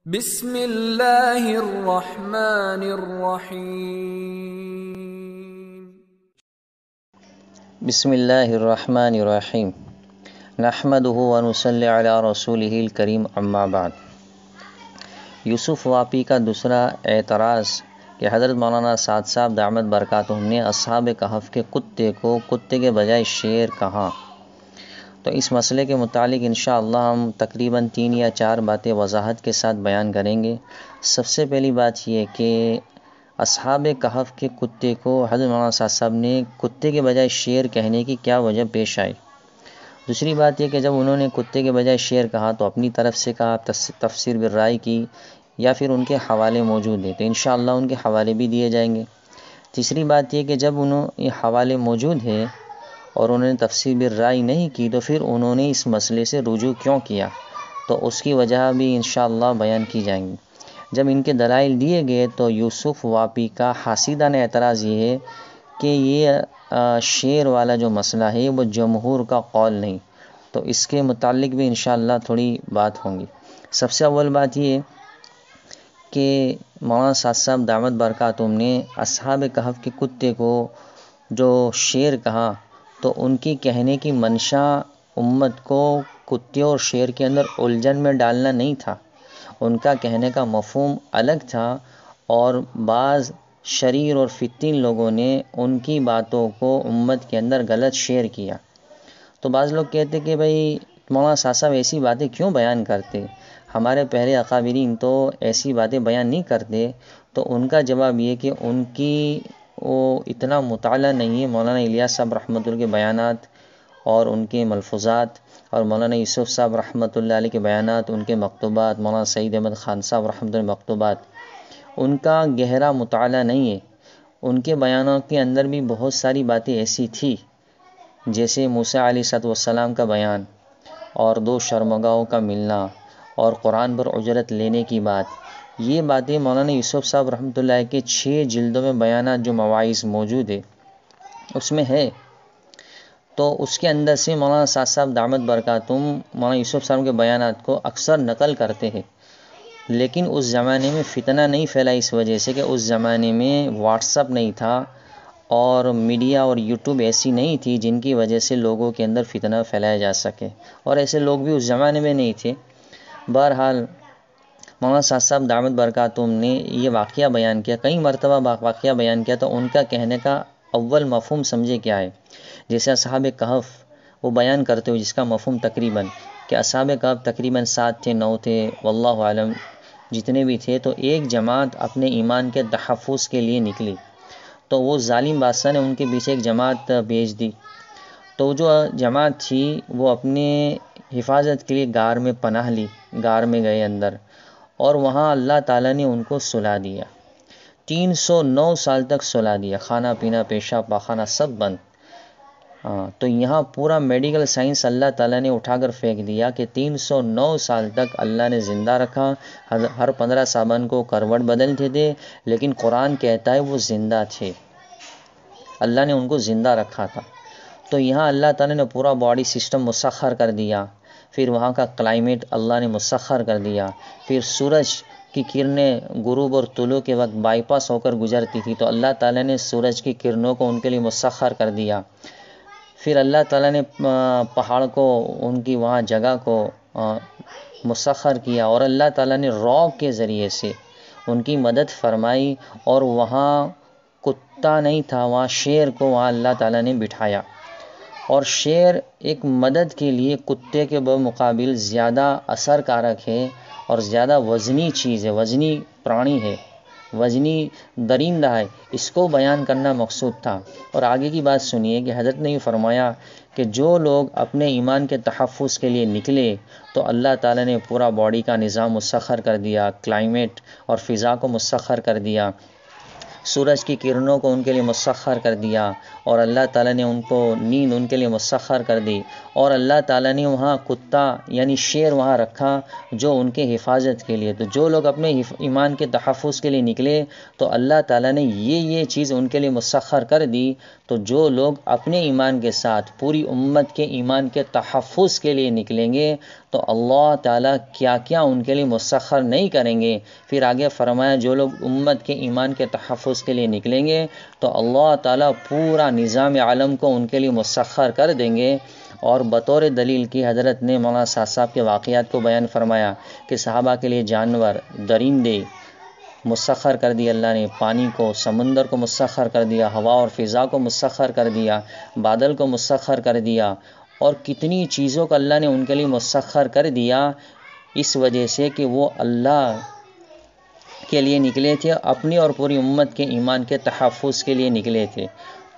بسم اللہ الرحمن الرحیم۔ بسم اللہ الرحمن الرحیم نحمدہ ونصلی علی رسولہ الکریم اما بعد۔ یوسف واپی کا دوسرا اعتراض کہ حضرت مولانا سعد صاحب دامت برکاتہ نے اصحاب کہف کے کتے کو کتے کے بجائے شیر کہا، تو اس مسئلے کے متعلق انشاءاللہ ہم تقریباً 3 یا 4 باتیں وضاحت کے ساتھ بیان کریں گے۔ سب سے پہلی بات یہ کہ اصحاب کہف کے کتے کو حضرت مولانا سعد صاحب نے کتے کے بجائے شیر کہنے کی کیا وجہ پیش آئی۔ دوسری بات یہ کہ جب انہوں نے کتے کے بجائے شیر کہا تو اپنی طرف سے کہا، تفسیر بالرائے کی، یا پھر ان کے حوالے موجود ہیں تو انشاءاللہ ان کے حوالے بھی دیے جائیں گے۔ تیسری بات یہ کہ جب یہ حوالے موجود ہیں اور انہوں نے تفسیر بالرائے نہیں کی تو پھر انہوں نے اس مسئلے سے رجوع کیوں کیا، تو اس کی وجہ بھی انشاءاللہ بیان کی جائیں گی۔ جب ان کے دلائل دیے گئے تو یوسف واپی کا حاسدانہ اعتراض یہ ہے کہ یہ شیر والا جو مسئلہ ہے وہ جمہور کا قول نہیں، تو اس کے متعلق بھی انشاءاللہ تھوڑی بات ہوں گی۔ سب سے اول بات یہ کہ مولانا سعد صاحب دامت برکاتہم نے اصحاب کہف کے کتے کو جو شیر کہا تو ان کی کہنے کی منشا امت کو کتے اور شیر کے اندر الجھن میں ڈالنا نہیں تھا، ان کا کہنے کا مفہوم الگ تھا، اور بعض شریر اور فتین لوگوں نے ان کی باتوں کو امت کے اندر غلط شیئر کیا۔ تو بعض لوگ کہتے کہ بھئی مولانا سعد صاحب ایسی باتیں کیوں بیان کرتے، ہمارے پہلے اکابرین تو ایسی باتیں بیان نہیں کرتے۔ تو ان کا جواب یہ کہ ان کی وہ اتنا مطالعہ نہیں ہے مولانا الیاس صاحب رحمۃ اللہ کے بیانات اور ان کے ملفوظات، اور مولانا یوسف صاحب رحمۃ اللہ علیہ کے بیانات، ان کے مکتوبات، مولانا سعید احمد خان صاحب رحمۃ اللہ مکتوبات، ان کا گہرا مطالعہ نہیں ہے۔ ان کے بیانوں کے اندر بھی بہت ساری باتیں ایسی تھی، جیسے موسیٰ علیہ السلام کا بیان، اور 2 شرمگاہوں کا ملنا، اور قرآن پر اجرت لینے کی بات، یہ باتیں مولانا یوسف صاحب رحمۃ اللہ کے 6 جلدوں میں بیانات جو مواعظ موجود ہے اس میں ہے۔ تو اس کے اندر سے مولانا سعد صاحب دامت برکاتہم مولانا یوسف صاحب کے بیانات کو اکثر نقل کرتے ہیں، لیکن اس زمانے میں فتنہ نہیں پھیلا، اس وجہ سے کہ اس زمانے میں واٹس اپ نہیں تھا اور میڈیا اور یوٹیوب ایسی نہیں تھی جن کی وجہ سے لوگوں کے اندر فتنہ پھیلایا جا سکے، اور ایسے لوگ بھی اس زمانے میں نہیں تھے۔ بہرحال مولانا سعد صاحب دامت برکاتہم نے یہ واقعہ بیان کیا، کئی مرتبہ واقعہ بیان کیا، تو ان کا کہنے کا اول مفہوم سمجھے کیا ہے۔ جیسے اصحاب کہف وہ بیان کرتے ہوئے جس کا مفہوم تقریباً کہ اصحاب کہف تقریباً 7 تھے 9 تھے واللہ عالم جتنے بھی تھے، تو ایک جماعت اپنے ایمان کے تحفظ کے لیے نکلی، تو وہ ظالم بادشاہ نے ان کے پیچھے ایک جماعت بھیج دی، تو جو جماعت تھی وہ اپنے حفاظت کے لیے غار میں پناہ لی، غار میں گئے اندر، اور وہاں اللہ تعالیٰ نے ان کو سلا دیا، 309 سال تک سلا دیا، کھانا پینا پیشاب پاخانہ سب بند۔ تو یہاں پورا میڈیکل سائنس اللہ تعالیٰ نے اٹھا کر پھینک دیا کہ 309 سال تک اللہ نے زندہ رکھا، ہر 15 سابان کو کروٹ بدلتے تھے، لیکن قرآن کہتا ہے وہ زندہ تھے، اللہ نے ان کو زندہ رکھا تھا۔ تو یہاں اللہ تعالیٰ نے پورا باڈی سسٹم مسخر کر دیا، پھر وہاں کا کلائمیٹ اللہ نے مسخر کر دیا، پھر سورج کی کرنیں غروب اور طلوع کے وقت بائی پاس ہو کر گزرتی تھی، تو اللہ تعالیٰ نے سورج کی کرنوں کو ان کے لیے مسخر کر دیا، پھر اللہ تعالیٰ نے پہاڑ کو ان کی وہاں جگہ کو مسخر کیا، اور اللہ تعالیٰ نے رعب کے ذریعے سے ان کی مدد فرمائی، اور وہاں کتا نہیں تھا، وہاں شیر کو وہاں اللہ تعالیٰ نے بٹھایا، اور شیر ایک مدد کے لیے کتے کے بمقابل زیادہ اثر کارک ہے اور زیادہ وزنی چیز ہے، وزنی پرانی ہے، وزنی درندہ ہے، اس کو بیان کرنا مقصود تھا۔ اور آگے کی بات سنیے کہ حضرت نے یہ فرمایا کہ جو لوگ اپنے ایمان کے تحفظ کے لیے نکلے تو اللہ تعالیٰ نے پورا باڈی کا نظام مسخر کر دیا، کلائمیٹ اور فضا کو مسخر کر دیا، سورج کی کرنوں کو ان کے لیے مسخر کر دیا، اور اللہ تعالیٰ نے ان کو نیند ان کے لیے مسخر کر دی، اور اللہ تعالیٰ نے وہاں کتا یعنی شیر وہاں رکھا جو ان کے حفاظت کے لیے۔ تو جو لوگ اپنے ایمان کے تحفظ کے لیے نکلے تو اللہ تعالیٰ نے یہ چیز ان کے لیے مسخر کر دی، تو جو لوگ اپنے ایمان کے ساتھ پوری امت کے ایمان کے تحفظ کے لیے نکلیں گے تو تو اللہ تعالیٰ کیا کیا ان کے لیے مسخر نہیں کریں گے. پھر آگے فرمایا جو لوگ امت کے ایمان کے تحفظ کے لیے نکلیں گے تو اللہ تعالیٰ پورا نظام عالم کو ان کے لیے مسخر کر دیں گے. اور بطور دلیل کی حضرت نے مولانا سعد صاحب کے واقعات کو بیان فرمایا کہ صحابہ کے لیے جانور، درندے مسخر کر دیا اللہ نے، پانی کو، سمندر کو مسخر کر دیا، ہوا اور فضا کو مسخر کر دیا، بادل کو مسخر کر دیا، اور کتنی چیزوں کو اللہ نے ان کے لیے مسخر کر دیا اس وجہ سے کہ وہ اللہ کے لیے نکلے تھے، اپنی اور پوری امت کے ایمان کے تحفظ کے لیے نکلے تھے.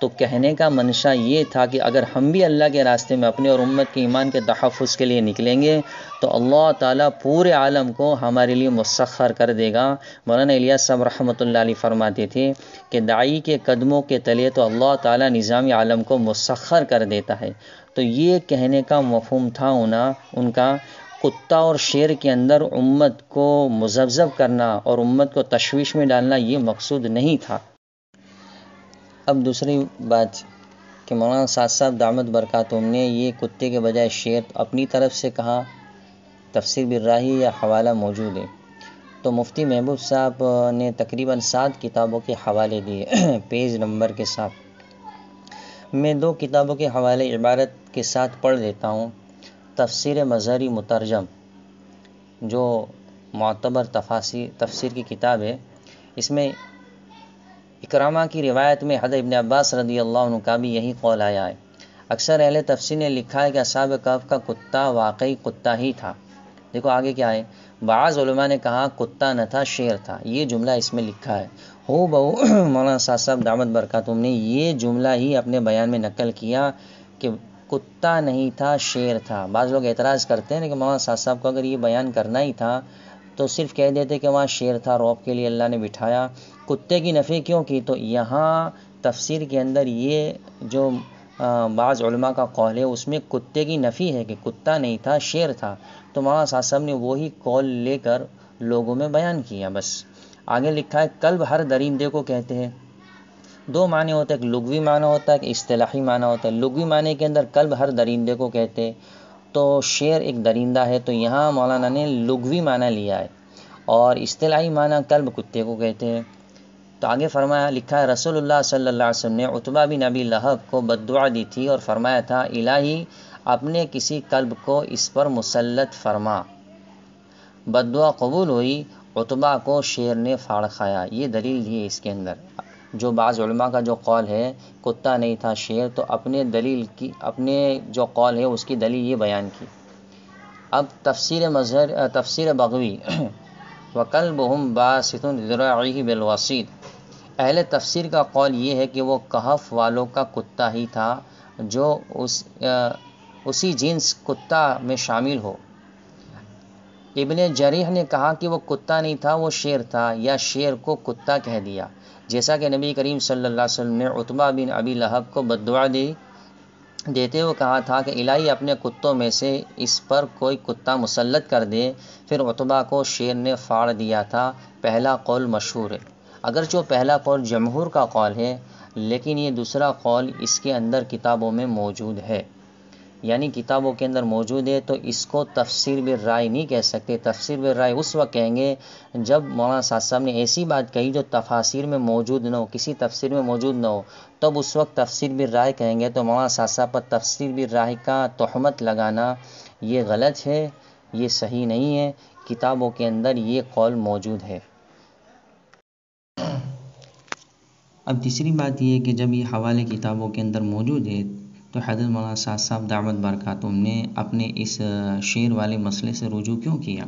تو کہنے کا منشا یہ تھا کہ اگر ہم بھی اللہ کے راستے میں اپنے اور امت کے ایمان کے تحفظ کے لیے نکلیں گے تو اللہ تعالیٰ پورے عالم کو ہمارے لیے مسخر کر دے گا. مولانا الیاس صاحب رحمۃ اللہ علیہ فرماتے تھے کہ داعی کے قدموں کے تلے تو اللہ تعالیٰ نظام عالم کو مسخر کر دیتا ہے. تو یہ کہنے کا مفہوم تھا ان کا کتا اور شیر کے اندر امت کو مذبذب کرنا اور امت کو تشویش میں ڈالنا یہ مقصود نہیں تھا. اب دوسری بات کہ مولانا سعد صاحب دامت برکاتہم نے یہ کتے کے بجائے شیر اپنی طرف سے کہا. تفسیر بالراہی یا حوالہ موجود ہے. تو مفتی محبوب صاحب نے تقریباً 7 کتابوں کے حوالے دیے پیج نمبر کے ساتھ. میں 2 کتابوں کے حوالے عبارت کے ساتھ پڑھ لیتا ہوں. تفسیر مظہری مترجم جو معتبر تفسیر کی کتاب ہے، اس میں اکرامہ کی روایت میں حضرت ابن عباس رضی اللہ عنہ کا بھی یہی قول آیا ہے. اکثر اہل تفسیر نے لکھا ہے کہ اصحاب کہف کا کتا واقعی کتا ہی تھا. دیکھو آگے کیا ہے، بعض علماء نے کہا کتا نہ تھا شیر تھا. یہ جملہ اس میں لکھا ہے. ہو بہو مولانا سعد صاحب دامت برکاتہم نے یہ جملہ ہی اپنے بیان میں نقل کیا کہ کتا نہیں تھا شیر تھا. بعض لوگ اعتراض کرتے ہیں کہ مولانا سعد صاحب کو اگر یہ بیان کرنا ہی تھا تو صرف کہہ دیتے کہ وہاں شیر تھا، رعب کے لیے اللہ نے بٹھایا، کتے کی نفی کیوں کی؟ تو یہاں تفسیر کے اندر یہ جو بعض علماء کا قول ہے اس میں کتے کی نفی ہے کہ کتا نہیں تھا شیر تھا. تو مولانا صاحب صاحب نے وہی قول لے کر لوگوں میں بیان کیا. بس آگے لکھا ہے کلب ہر درندے کو کہتے ہیں. 2 معنی ہوتا ہے، ایک لغوی معنی ہوتا ہے، ایک اصطلاحی معنی ہوتا ہے. لغوی معنی کے اندر کلب ہر درندے کو کہتے ہیں، تو شیر ایک درندہ ہے. تو یہاں مولانا نے لغوی معنی لیا ہے، اور اصطلاحی معنی کلب کتے کو کہتے ہیں. تو آگے فرمایا لکھا ہے رسول اللہ صلی اللہ علیہ وسلم نے عتبہ بن ابی لہب کو بددعا دی تھی اور فرمایا تھا الہی اپنے کسی کلب کو اس پر مسلط فرما. بددعا قبول ہوئی، عتبہ کو شیر نے پھاڑ کھایا. یہ دلیل دی ہے اس کے اندر. جو بعض علماء کا جو قول ہے کتا نہیں تھا شیر، تو اپنے جو قول ہے اس کی دلیل یہ بیان کی. اب تفسیر بغوی وَكَلْبُهُمْ بَاسِطٌ ذِرَاعِهِ بِالْوَصِيدِ. اہل تفسیر کا قول یہ ہے کہ وہ کہف والوں کا کتا ہی تھا جو اسی جنس کتا میں شامل ہو. ابن جریح نے کہا کہ وہ کتا نہیں تھا، وہ شیر تھا، یا شیر کو کتا کہہ دیا، جیسا کہ نبی کریم صلی اللہ علیہ وسلم نے عتبہ بن ابی لہب کو بددعا دیتے ہوئے کہا تھا کہ الہی اپنے کتوں میں سے اس پر کوئی کتا مسلط کر دے. پھر عتبہ کو شیر نے پھاڑ دیا تھا. پہلا قول مشہور ہے، اگرچہ پہلا قول جمہور کا قول ہے، لیکن یہ دوسرا قول اس کے اندر کتابوں میں موجود ہے. یعنی کتابوں کے اندر موجود ہے تو اس کو تفسیر بالرائے نہیں کہہ سکتے. تفسیر بالرائے اس وقت کہیں گے جب مولانا سعد صاحب نے ایسی بات کہی جو تفاسیر میں موجود نہ ہو، کسی تفسیر میں موجود نہ ہو، تب اس وقت تفسیر بالرائے کہیں گے. تو مولانا سعد صاحب پر تفسیر بالرائے کا تہمت لگانا یہ غلط ہے، یہ صحیح نہیں ہے. کتابوں کے اندر یہ قول موجود ہے. اب تیسری بات یہ ہے کہ جب یہ حوالے کتابوں کے اندر موجود ہے تو حضرت مولانا سعد صاحب دامت برکاتہم نے اپنے اس شیر والے مسئلے سے رجوع کیوں کیا؟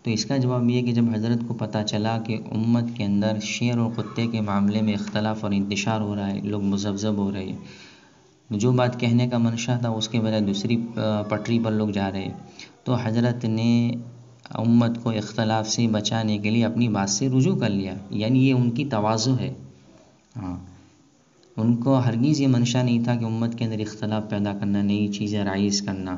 تو اس کا جواب یہ کہ جب حضرت کو پتہ چلا کہ امت کے اندر شیر اور کتے کے معاملے میں اختلاف اور انتشار ہو رہا ہے، لوگ مذبذب ہو رہے ہیں، جو بات کہنے کا منشا تھا اس کے بجائے دوسری پٹری پر لوگ جا رہے ہیں، تو حضرت نے امت کو اختلاف سے بچانے کے لیے اپنی بات سے رجوع کر لیا. یعنی یہ ان کی تواضع ہے. ان کو ہرگز یہ منشا نہیں تھا کہ امت کے اندر اختلاف پیدا کرنا، نئی چیزیں رائج کرنا.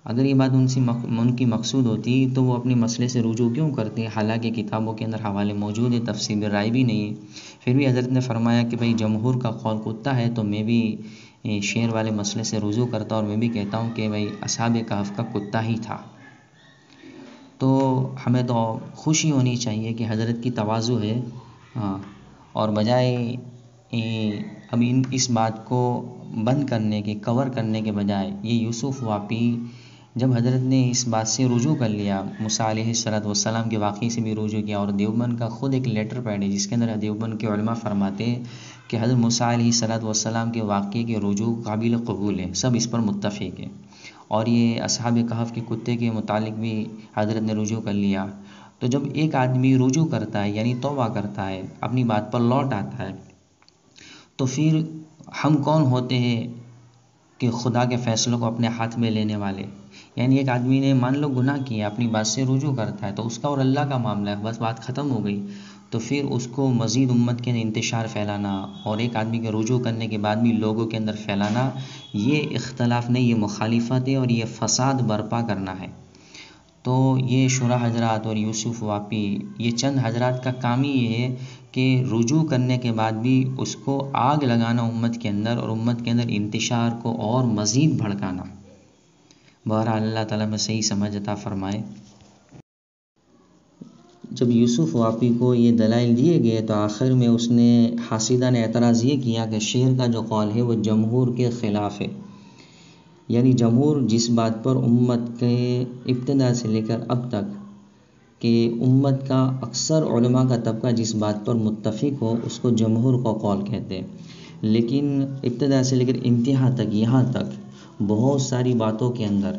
اگر یہ بات ان کی مقصود ہوتی تو وہ اپنے مسئلے سے رجوع کیوں کرتے؟ حالانکہ کتابوں کے اندر حوالے موجود ہے، تفسیر بالرائے بھی نہیں ہے. پھر بھی حضرت نے فرمایا کہ بھئی جمہور کا قول کتا ہے تو میں بھی شیر والے مسئلے سے رجوع کرتا اور میں بھی کہتا ہوں کہ بھائی اصحاب کہف کا کتا ہی تھا. تو ہمیں تو خوشی ہونی چاہیے کہ حضرت کی تواضع ہے. اور بجائے اب اس بات کو بند کرنے کے کور کرنے کے بجائے یہ یوسف واپی جب حضرت نے اس بات سے رجوع کر لیا، موسیٰ علیہ السلام کے واقعے سے بھی رجوع کیا، اور دیوبند کا خود ایک لیٹر پیڈ ہے جس کے اندر دیوبند کے علماء فرماتے ہیں کہ حضرت موسیٰ علیہ السلام کے واقعے کے رجوع قابل قبول ہے، سب اس پر متفق ہیں. اور یہ اصحاب کہف کے کتے کے متعلق بھی حضرت نے رجوع کر لیا. تو جب ایک آدمی رجوع کرتا ہے یعنی توبہ کرتا ہے، اپنی بات پر لوٹ آتا ہے، تو پھر ہم کون ہوتے ہیں کہ خدا کے فیصلوں کو اپنے ہاتھ میں لینے والے. یعنی ایک آدمی نے مان لو گناہ کیا، اپنی بات سے رجوع کرتا ہے، تو اس کا اور اللہ کا معاملہ ہے، بس بات ختم ہو گئی. تو پھر اس کو مزید امت کے انتشار پھیلانا اور ایک آدمی کے رجوع کرنے کے بعد بھی لوگوں کے اندر پھیلانا، یہ اختلاف نہیں، یہ مخالفت ہے اور یہ فساد برپا کرنا ہے. تو یہ شورا حضرات اور یوسف واپی، یہ چند حضرات کا کام ہی یہ ہے کہ رجوع کرنے کے بعد بھی اس کو آگ لگانا امت کے اندر، اور امت کے اندر انتشار کو اور مزید بھڑکانا. بہرحال اللہ تعالیٰ میں صحیح سمجھ عطا فرمائے. جب یوسف واپی کو یہ دلائل دیے گئے تو آخر میں اس نے حاسدہ نے اعتراض یہ کیا کہ شیر کا جو قول ہے وہ جمہور کے خلاف ہے. یعنی جمہور جس بات پر امت کے ابتدا سے لے کر اب تک کہ امت کا اکثر علماء کا طبقہ جس بات پر متفق ہو اس کو جمہور کا قول کہتے ہیں. لیکن ابتدا سے لے کر انتہا تک، یہاں تک بہت ساری باتوں کے اندر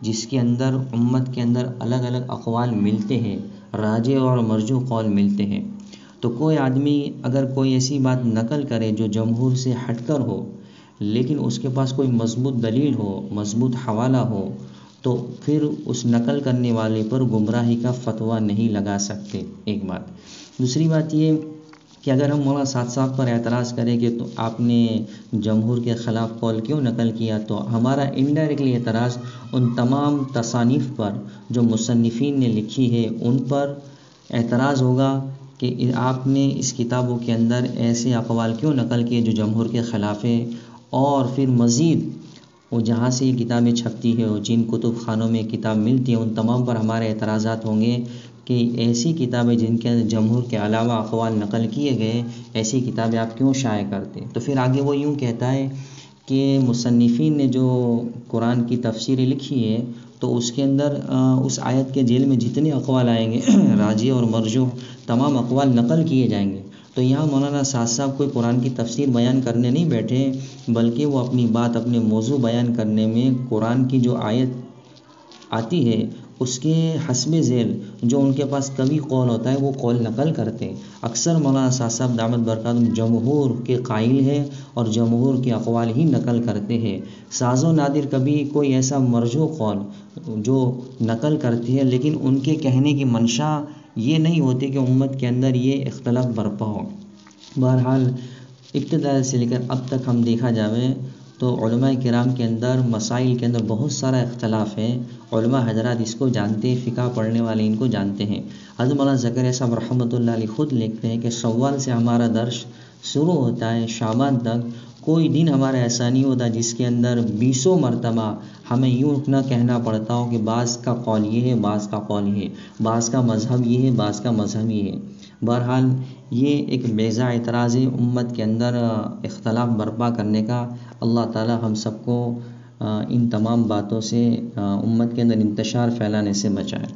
جس کے اندر امت کے اندر الگ الگ اقوال ملتے ہیں، راجح اور مرجوح قول ملتے ہیں. تو کوئی آدمی اگر کوئی ایسی بات نقل کرے جو جمہور سے ہٹ کر ہو، لیکن اس کے پاس کوئی مضبوط دلیل ہو، مضبوط حوالہ ہو، تو پھر اس نقل کرنے والے پر گمراہی کا فتویٰ نہیں لگا سکتے. ایک بات. دوسری بات یہ کہ اگر ہم مولانا سعد صاحب پر اعتراض کریں کہ تو آپ نے جمہور کے خلاف قول کیوں نقل کیا، تو ہمارا انڈائریکٹلی اعتراض ان تمام تصانیف پر جو مصنفین نے لکھی ہے ان پر اعتراض ہوگا کہ آپ نے اس کتابوں کے اندر ایسے اقوال کیوں نقل کیے جو جمہور کے خلاف ہے. اور پھر مزید وہ جہاں سے یہ کتابیں چھپتی ہے اور جن کتب خانوں میں کتاب ملتی ہے ان تمام پر ہمارے اعتراضات ہوں گے کہ ایسی کتابیں جن کے جمہور کے علاوہ اقوال نقل کیے گئے، ایسی کتابیں آپ کیوں شائع کرتے. تو پھر آگے وہ یوں کہتا ہے کہ مصنفین نے جو قرآن کی تفسیریں لکھی ہے تو اس کے اندر اس آیت کے ذیل میں جتنے اقوال آئیں گے راجح اور مرجوح تمام اقوال نقل کیے جائیں گے. تو یہاں مولانا سعد صاحب کوئی قرآن کی تفسیر بیان کرنے نہیں بیٹھے، بلکہ وہ اپنی بات، اپنے موضوع بیان کرنے میں قرآن کی جو آیت آتی ہے اس کے حسب ذیل جو ان کے پاس کبھی قول ہوتا ہے وہ قول نقل کرتے. اکثر مولانا سعد صاحب دامت برکاتہم جمہور کے قائل ہے اور جمہور کے اقوال ہی نقل کرتے ہیں. ساز و نادر کبھی کوئی ایسا مرجوح قول جو نقل کرتے ہیں، لیکن ان کے کہنے کی منشا یہ نہیں ہوتی کہ امت کے اندر یہ اختلاف برپا ہو. بہرحال ابتدا سے لے کر اب تک ہم دیکھا جاوے تو علماء کرام کے اندر مسائل کے اندر بہت سارا اختلاف ہے. علماء حضرات اس کو جانتے ہیں، فقہ پڑھنے والے ان کو جانتے ہیں. حضرت مولانا زکریا صاحب رحمۃ اللہ علیہ خود لکھتے ہیں کہ شوال سے ہمارا درس شروع ہوتا ہے، شعبان تک کوئی دن ہمارا ایسا نہیں ہوتا جس کے اندر 20 مرتبہ ہمیں یوں نہ کہنا پڑتا ہو کہ بعض کا قول یہ ہے، بعض کا قول یہ ہے، بعض کا مذہب یہ ہے، بعض کا مذہب یہ ہے. بہرحال یہ ایک بیضا اعتراض ہے امت کے اندر اختلاف برپا کرنے کا. اللہ تعالی ہم سب کو ان تمام باتوں سے امت کے اندر انتشار پھیلانے سے بچائے.